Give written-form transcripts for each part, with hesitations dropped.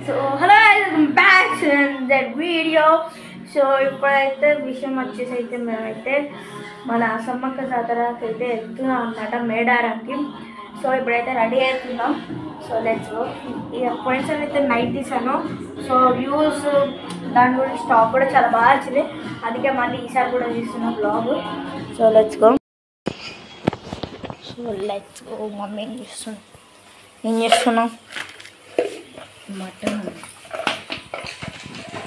So hello guys, welcome back to that video. So ఇప్పుడైతే విషయం వచ్చేసి అయితే మేమైతే మన సమ్మక్క జాతరకి అయితే వెళ్తున్నాం అన్నమాట మేడారంకి. సో ఇప్పుడైతే రెడీ అవుతున్నాం. So let's go. ఇక ఫ్రెండ్స్ అయితే నైట్ తీసాను. సో వ్యూస్ దాని గురించి స్టాక్ కూడా చాలా బాగా వచ్చింది. అందుకే మళ్ళీ ఈసారి కూడా తీస్తున్నాం blog. So let's go. Mummy ఏం చేస్తున్నాం మటన్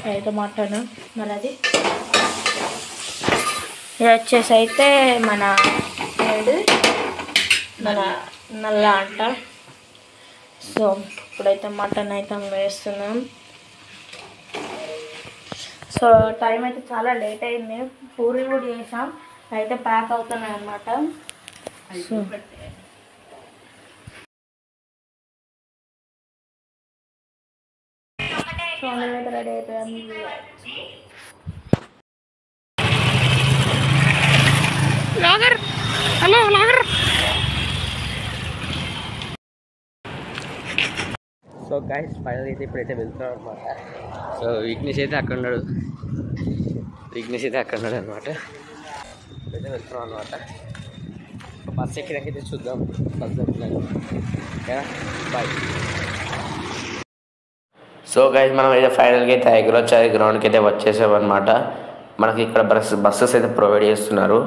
అయితే మటన్ మరి అది ఇది వచ్చేసి అయితే మన నల్ల అంట. సో ఇప్పుడైతే మటన్ అయితే వేస్తున్నాం. సో టైం అయితే చాలా లేట్ అయింది. పూరి కూడా చేసాం అయితే ప్యాక్ అవుతున్నాయి అన్నమాట. సో అందరైతే రెడీ అయిపోయాం. హలో లాగర్. సో గైస్ ఫైనల్ అయితే ఇప్పుడైతే వెళ్తున్నాం అనమాట. సో విఘ్నేష్ అయితే అక్కడ ఉన్నాడు అనమాట. ఇప్పుడైతే వెళ్తున్నాం అనమాట. బస్ ఎక్కినాకైతే చూద్దాం బస్ ఎక్కినాక. బాయ్. సో గైస్ మనం అయితే ఫైనల్గా అయితే ఎగురొచ్చారు గ్రౌండ్కి అయితే వచ్చేసామన్నమాట. మనకి ఇక్కడ బస్సెస్ అయితే ప్రొవైడ్ చేస్తున్నారు.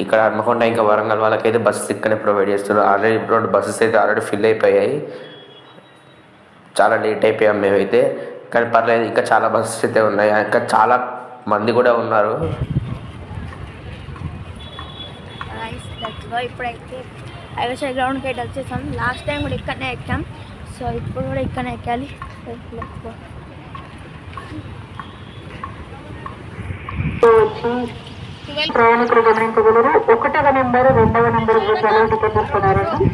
ఇక్కడ హన్మకొండ ఇంకా వరంగల్ వాళ్ళకైతే బస్సెస్ ఇక్కడనే ప్రొవైడ్ చేస్తున్నారు. ఆల్రెడీ ఇప్పుడు బస్సెస్ అయితే ఆల్రెడీ ఫిల్ అయిపోయాయి. చాలా లేట్ అయిపోయాం మేమైతే, కానీ పర్లేదు ఇంకా చాలా బస్సెస్ అయితే ఉన్నాయి. ఇంకా చాలా మంది కూడా ఉన్నారు. ఇప్పుడైతే ఐవసై గ్రౌండ్కి అయితే వచ్చేసాం. లాస్ట్ టైం కూడా ఇక్కడనే ఎక్కాం. సో ఇప్పుడు కూడా ఇక్కడనే ఎక్కాలి. ప్రయాణికులు గమనించగలరు. 1వ నెంబరు 2వ నెంబరు గ్రూప్లలో టికెట్ తీసుకున్నారండి.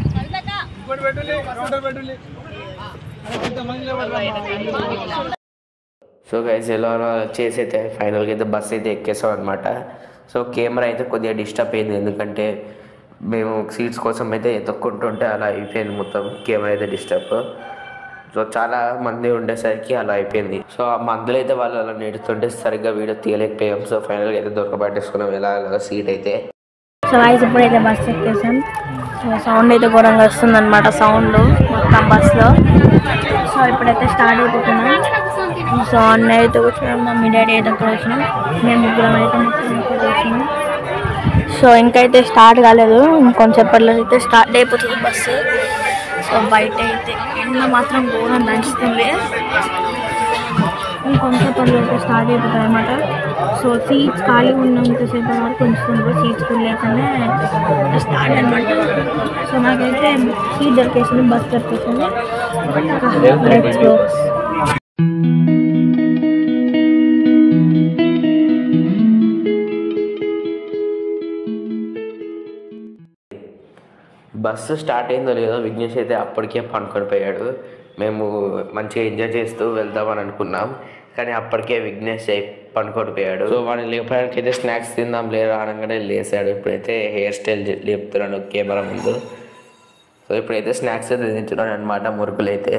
సో గైస్ ఎలా చేసి అయితే ఫైనల్గా అయితే బస్ అయితే ఎక్కేసాం అనమాట. సో కెమెరా అయితే కొద్దిగా డిస్టర్బ్ అయింది, ఎందుకంటే మేము సీట్స్ కోసం అయితే ఎత్తుక్కుంటుంటే అలా అయిపోయింది మొత్తం. కెమెరా అయితే డిస్టర్బ్. సో చాలా మంది ఉండేసరికి అలా అయిపోయింది. సో ఆ మందులు అయితే వాళ్ళు అలా నెడుతుంటే సరిగ్గా వీడియో తీయలేకపోయాం. సో ఫైనల్గా అయితే దొరకబట్టేసుకున్నాం ఎలా సీట్ అయితే. సో అయితే ఇప్పుడైతే బస్ ఎక్కేసాం. సో సౌండ్ అయితే ఘోరంగా వస్తుంది అనమాట, సౌండ్ మొత్తం బస్లో. సో ఇప్పుడైతే స్టార్ట్ అయిపోతున్నాం. సో అన్నయ్య అయితే వచ్చినాం, మమ్మీ డాడీ అయితే అక్కడ వచ్చినాం, మేము ముగ్గురం అయితే వచ్చినాం. సో ఇంకైతే స్టార్ట్ కాలేదు, ఇంకొంచెంసేపట్లో అయితే స్టార్ట్ అయిపోతుంది బస్సు. సో బయట అయితే ఎండ మాత్రం ఘోరం దంచుతుంది. ఇంకొంచెంసేపట్లో అయితే స్టార్ట్ అయిపోతుంది అనమాట. సో సీట్స్ ఖాళీ ఉన్నంతసేపు వరకు ఉంచుతుండ్రు, సీట్స్ ఫుల్ అయితేనే స్టార్ట్ అనమాట. సో నాకైతే సీట్ దొరికేసింది, బస్ దొరికేసింది. బస్సు స్టార్ట్ అయిందో లేదో విఘ్నేష్ అయితే అప్పటికే పనుకొని పోయాడు. మేము మంచిగా ఎంజాయ్ చేస్తూ వెళ్దామని అనుకున్నాం, కానీ అప్పటికే విఘ్నేష్ పనుకొని పోయాడు. సో వాడిని లేపడానికి అయితే స్నాక్స్ తిందాం లేరా అనగానే లేసాడు. ఇప్పుడైతే హెయిర్ స్టైల్ లేపుతున్నాను కెమెరా ముందు. సో ఇప్పుడైతే స్నాక్స్ అయితే తింటున్నాను అనమాట, మురుకులు అయితే.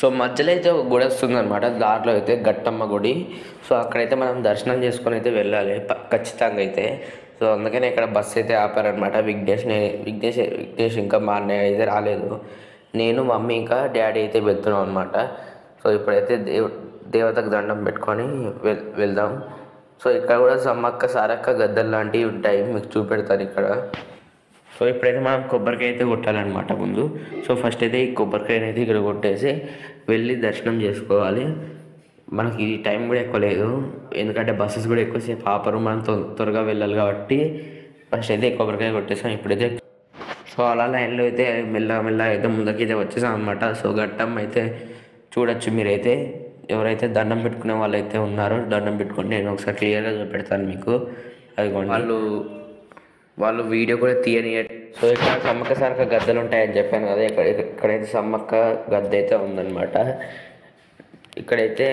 సో మధ్యలో అయితే ఒక గుడి వస్తుంది అనమాట, దారిలో అయితే గట్టమ్మ గుడి. సో అక్కడైతే మనం దర్శనం చేసుకొని అయితే వెళ్ళాలి ఖచ్చితంగా అయితే. సో అందుకనే ఇక్కడ బస్సు అయితే ఆపారనమాట. విఘ్నేష్ ఇంకా మా అన్నయ్య అయితే రాలేదు. నేను మమ్మీ ఇంకా డాడీ అయితే వెళ్తున్నాం అనమాట. సో ఇప్పుడైతే దేవతకు దండం పెట్టుకొని వెళ్దాం. సో ఇక్కడ కూడా సమ్మక్క సారక్క గద్దలు లాంటివి ఉంటాయి, మీకు చూపెడతాను ఇక్కడ. సో ఇప్పుడైతే మనం కొబ్బరికాయ అయితే కొట్టాలన్నమాట ముందు. సో ఫస్ట్ అయితే ఈ కొబ్బరికాయని అయితే ఇక్కడ కొట్టేసి వెళ్ళి దర్శనం చేసుకోవాలి. మనకి టైం కూడా ఎక్కువ లేదు, ఎందుకంటే బస్సెస్ కూడా ఎక్కువసేపు ఆపరు, మనం త్వరగా వెళ్ళాలి కాబట్టి ఫస్ట్ అయితే కొబ్బరికాయ కొట్టేసాం. ఇప్పుడైతే సో అలా లైన్లో అయితే మెల్లగా అయితే ముందకైతే వచ్చేసాం అనమాట. సో ఘట్టం అయితే చూడొచ్చు మీరైతే. ఎవరైతే దండం పెట్టుకునే వాళ్ళు అయితే ఉన్నారో దండం పెట్టుకొని నేను ఒకసారి క్లియర్గా చూపెడతాను మీకు. అది వాళ్ళు వీడియో కూడా తీయని. సో ఇక్కడ సమ్మక్క సారక్క గద్దలు ఉంటాయని చెప్పాను కదా, ఇక్కడైతే సమ్మక్క గద్ద అయితే ఉందన్నమాట. ఇక్కడైతే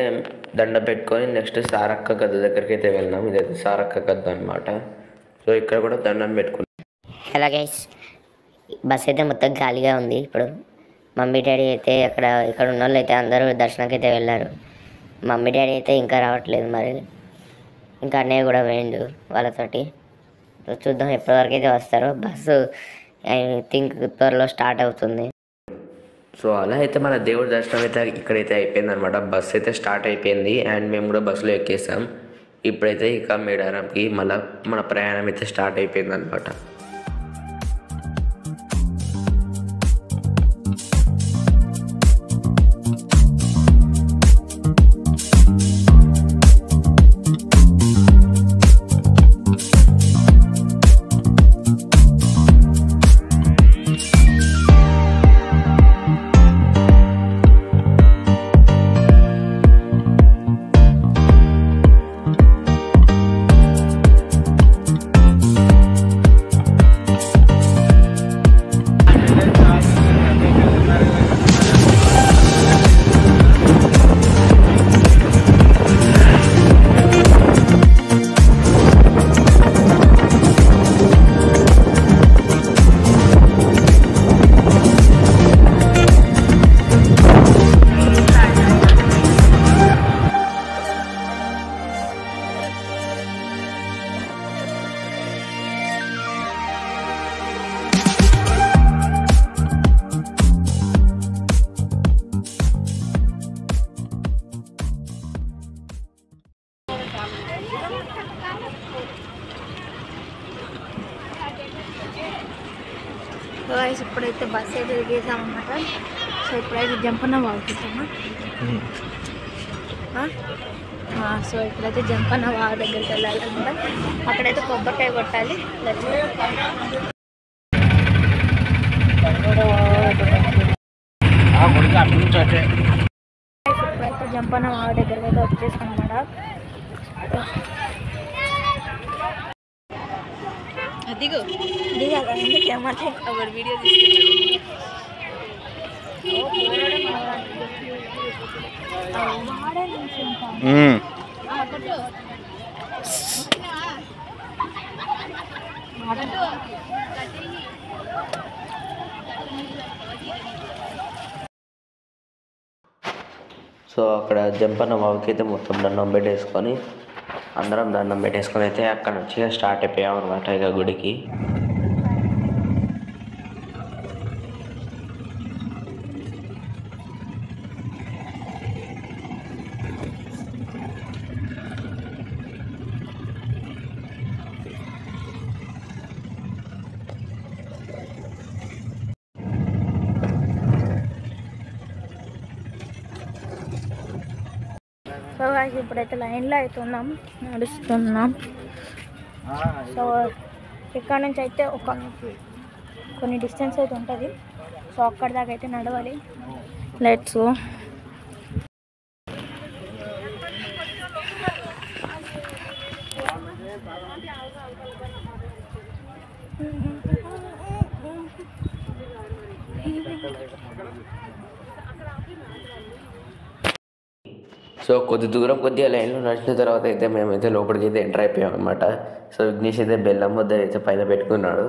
దండం పెట్టుకొని నెక్స్ట్ సారక్క గద్ద దగ్గరికి అయితే వెళ్ళినాం. ఇదైతే సారక్క గద్ద అనమాట. సో ఇక్కడ కూడా దండం పెట్టుకున్నాం. హలో గైస్, బస్ అయితే మొత్తం ఖాళీగా ఉంది. ఇప్పుడు మమ్మీ డాడీ అయితే ఇక్కడ ఉన్న వాళ్ళు అయితే అందరూ దర్శనానికి అయితే వెళ్ళారు. మమ్మీ డాడీ అయితే ఇంకా రావట్లేదు, మరి ఇంకా అన్నయ్య కూడా వేయండు వాళ్ళతోటి. చూద్దాం ఎప్పటివరకు అయితే వస్తారో. బస్సు ఐ థింక్ త్వరలో స్టార్ట్ అవుతుంది. సో అలా అయితే మన దేవుడి దర్శనం అయితే ఇక్కడైతే అయిపోయింది అనమాట. బస్సు అయితే స్టార్ట్ అయిపోయింది అండ్ మేము కూడా బస్సులో ఎక్కేసాం. ఇప్పుడైతే ఇక మేడారంకి మళ్ళీ మన ప్రయాణం అయితే స్టార్ట్ అయిపోయింది అనమాట. ఇప్పుడైతే బస్ అయితే దిగేసాం అన్నమాట. సో ఇప్పుడైతే జంపన్న వాగుతామా. సో ఇప్పుడైతే జంపన్న వాగు దగ్గరికి వెళ్ళాలన్నమాట. అక్కడైతే కొబ్బరికాయ కొట్టాలి. ఇప్పుడైతే జంపన్న వాగు దగ్గరికి అయితే వచ్చేసాం అన్నమాట. దిగు దిగాలి వీడియో సో అక్కడ జంపన్న వాగుకి అయితే మొత్తం దండం పెట్టేసుకొని అందరం దండం పెట్టేసుకొని అయితే అక్కడ నుంచి స్టార్ట్ అయిపోయాం అనమాట ఇక గుడికి. సో ఇప్పుడైతే లైన్లో అయితే నడుస్తున్నాం. సో ఇక్కడ నుంచి అయితే కొన్ని డిస్టెన్స్ అయితే ఉంటుంది. సో అక్కడ దాకా అయితే నడవాలి. Let's go. సో కొద్దిగా లైన్లో నడిచిన తర్వాత అయితే మేమైతే లోపలికి అయితే ఎంటర్ అయిపోయాం అనమాట. సో విఘ్నేష్ అయితే బెల్లం ముద్ద అయితే పైన పెట్టుకున్నాడు.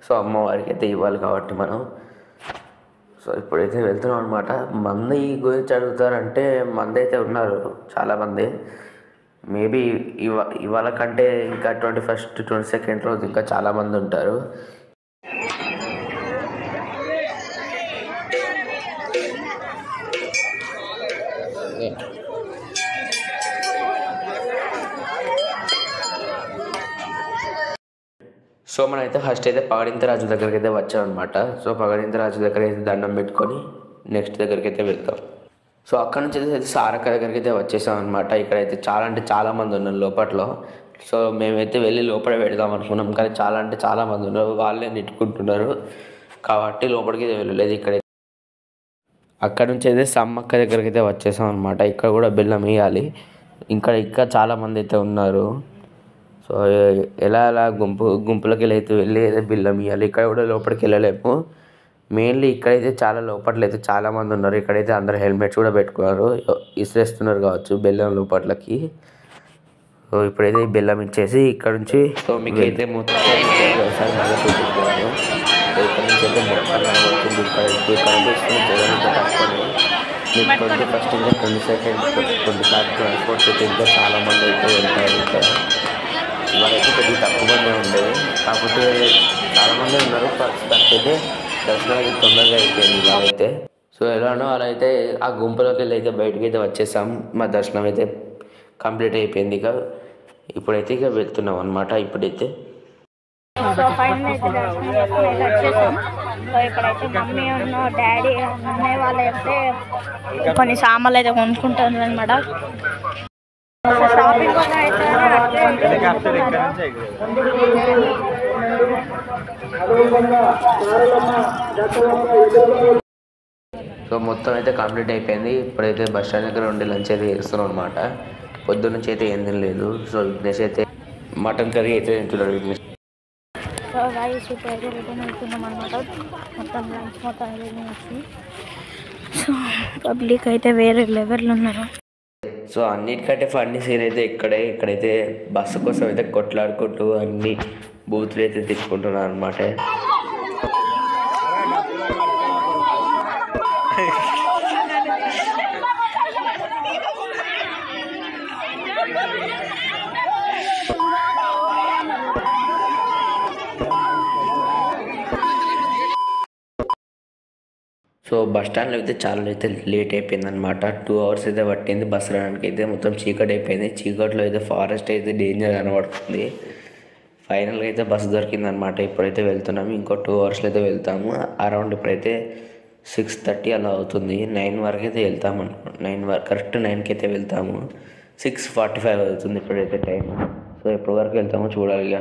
సో అమ్మవారికి అయితే ఇవ్వాలి కాబట్టి మనం. సో ఇప్పుడైతే వెళ్తున్నాం అనమాట. మంది గురించి అడుగుతారంటే మంది అయితే ఉన్నారు చాలామంది. మేబీ ఇవాళ కంటే ఇంకా 21st 22nd రోజు ఇంకా చాలామంది ఉంటారు. సో మనమైతే ఫస్ట్ అయితే పగడింతరాజు దగ్గరికి అయితే వచ్చామన్నమాట. సో పగడింతరాజు దగ్గర అయితే దండం పెట్టుకొని నెక్స్ట్ దగ్గరికి అయితే వెళ్తాం. సో అక్కడ నుంచి అయితే సారక్క దగ్గరికి అయితే వచ్చేసాం అనమాట. ఇక్కడైతే చాలా అంటే చాలామంది ఉన్నారు లోపట్లో. సో మేమైతే వెళ్ళి లోపల పెడదాం అనుకున్నాం, కానీ చాలా అంటే చాలామంది ఉన్నారు, వాళ్ళే నెట్టుకుంటున్నారు కాబట్టి లోపలికి వెళ్ళలేదు. ఇక్కడ అక్కడ నుంచి అయితే సమ్మక్క దగ్గరికి అయితే వచ్చేసాం అనమాట. ఇక్కడ కూడా బెల్లం వేయాలి, ఇంకా చాలామంది అయితే ఉన్నారు. సో ఎలా గుంపులకి అయితే వెళ్ళి అయితే బెల్లం ఇవ్వాలి. ఇక్కడ కూడా లోపలికి వెళ్ళలేము. మెయిన్లీ ఇక్కడైతే చాలా లోపల అయితే చాలామంది ఉన్నారు. ఇక్కడైతే అందరు హెల్మెట్స్ కూడా పెట్టుకున్నారు, ఇసిరేస్తున్నారు కావచ్చు బెల్లం లోపట్లకి. సో ఇప్పుడైతే ఈ బెల్లం ఇచ్చేసి ఇక్కడ నుంచి సో మీకు అయితే మొత్తం ఒకసారి మళ్ళీ చూపిస్తున్నాను. ఇక్కడ నుంచి అయితే మొత్తం కనబడుతుంది. ఇక్కడ కనిపిస్తుంది జగన్ తక్కువనే. మీకు 21st ఇంకా 22nd 23rd ట్రాన్స్పోర్ట్ అయితే ఇంకా చాలామంది అయితే ఉంటారు. ఇక్కడ ఇవాళైతే కొద్దిగా తక్కువ మంది ఉండేది, కాకపోతే చాలామంది ఉన్నారు. ప్రస్తుతానికి అయితే దర్శనం అయితే తొందరగా అయిపోయింది ఇవాళైతే. సో ఎలానో అలా అయితే ఆ గుంపులోకి వెళ్ళి అయితే బయటకి అయితే వచ్చేసాం. మా దర్శనం అయితే కంప్లీట్ అయిపోయింది. ఇప్పుడైతే వెళ్తున్నాం అనమాట. ఇప్పుడైతే సో ఫైనల్ అయితే దర్శనం చేసుకుని అయితే వచ్చేసాం. సో ఇక్కడైతే మమ్మీ ఉన్న డాడీ అన్నయ్య వాళ్ళు అయితే కొన్ని సామాన్లు అయితే కొనుక్కుంటారు అనమాట. షాపింగ్ కూడా అయితే సో మొత్తం అయితే కంప్లీట్ అయిపోయింది. ఇప్పుడైతే బస్ స్టాండ్ దగ్గర ఉండి లంచ్ అయితే చేస్తున్నాం అనమాట. పొద్దున్న నుంచి అయితే ఏం తినలేదు. సో విఘ్నేష్ అయితే మటన్ కర్రీ అయితే తింటున్నాడు విఘ్నేష్. సో రైస్ అయితే రిటర్న్ వెళ్తున్నాం అనమాట. మొత్తం లంచ్ మొత్తం వచ్చి సో పబ్లిక్ అయితే వేరే లెవెల్లో ఉన్నారు. సో అన్నిటికంటే ఫన్నీ సీన్ అయితే ఇక్కడైతే బస్సు కోసం అయితే కొట్లాడుకుంటూ అన్ని బూతులు అయితే తిట్టుకుంటున్నారు అనమాట. సో బస్ స్టాండ్లో అయితే చాలా అయితే లేట్ అయిపోయింది అనమాట. 2 hours అయితే పట్టింది బస్సు రావడానికి. అయితే మొత్తం చీకటి అయిపోయింది. చీకట్లో అయితే ఫారెస్ట్ అయితే డేంజర్ కనబడుతుంది. ఫైనల్గా అయితే బస్సు దొరికింది అనమాట. ఇప్పుడైతే వెళ్తున్నాము. ఇంకో 2 hours అయితే వెళ్తాము. అరౌండ్ ఇప్పుడైతే 6:30 అలా అవుతుంది. 9 వరకు అయితే వెళ్తాము అనుకో. 9 వరకు కరెక్ట్ 9కి అయితే వెళ్తాము. 6:45 అవుతుంది ఇప్పుడైతే టైం. సో ఎప్పటి వరకు వెళ్తామో చూడాలి.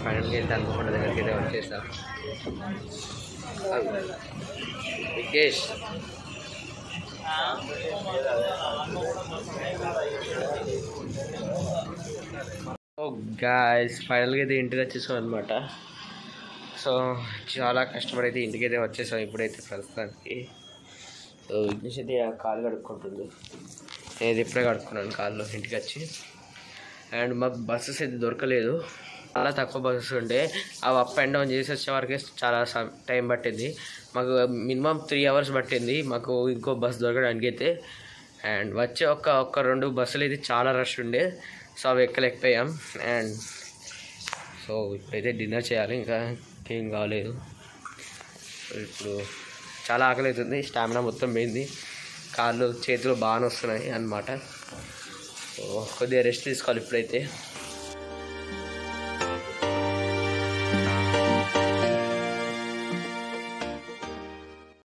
ఫైనల్గా అయితే అనుకున్న దగ్గరికి అయితే వచ్చేసాం. వికేష్ గాయస్ ఫైనల్గా అయితే ఇంటికి వచ్చేసాం అనమాట. సో చాలా కష్టపడి అయితే ఇంటికి అయితే వచ్చేసాం ఇప్పుడైతే ప్రస్తుతానికి. సో విఘ్నేష్ అయితే కాలు కడుక్కుంటుంది. నేను ఇప్పుడే కడుక్కున్నాను కాళ్ళు ఇంటికి వచ్చి. అండ్ మాకు బస్సెస్ అయితే దొరకలేదు, చాలా తక్కువ బస్సెస్ ఉండే. అవి అప్ అండ్ డౌన్ చేసి వచ్చే వరకే చాలా టైం పట్టింది. మాకు మినిమం 3 hours పట్టింది మాకు ఇంకో బస్సు దొరకడానికి అయితే. అండ్ వచ్చే ఒక 2 బస్సులు అయితే చాలా రష్ ఉండే. సో అవి ఎక్కలేకపోయాం. అండ్ సో ఇప్పుడైతే డిన్నర్ చేయాలి, ఇంకా ఏం కాలేదు. ఇప్పుడు చాలా ఆకలి అవుతుంది, స్టామినా మొత్తం పోయింది, కాళ్ళు చేతులు బాగా వస్తున్నాయి అన్నమాట. సో కొద్దిగా రెస్ట్ తీసుకోవాలి ఇప్పుడైతే.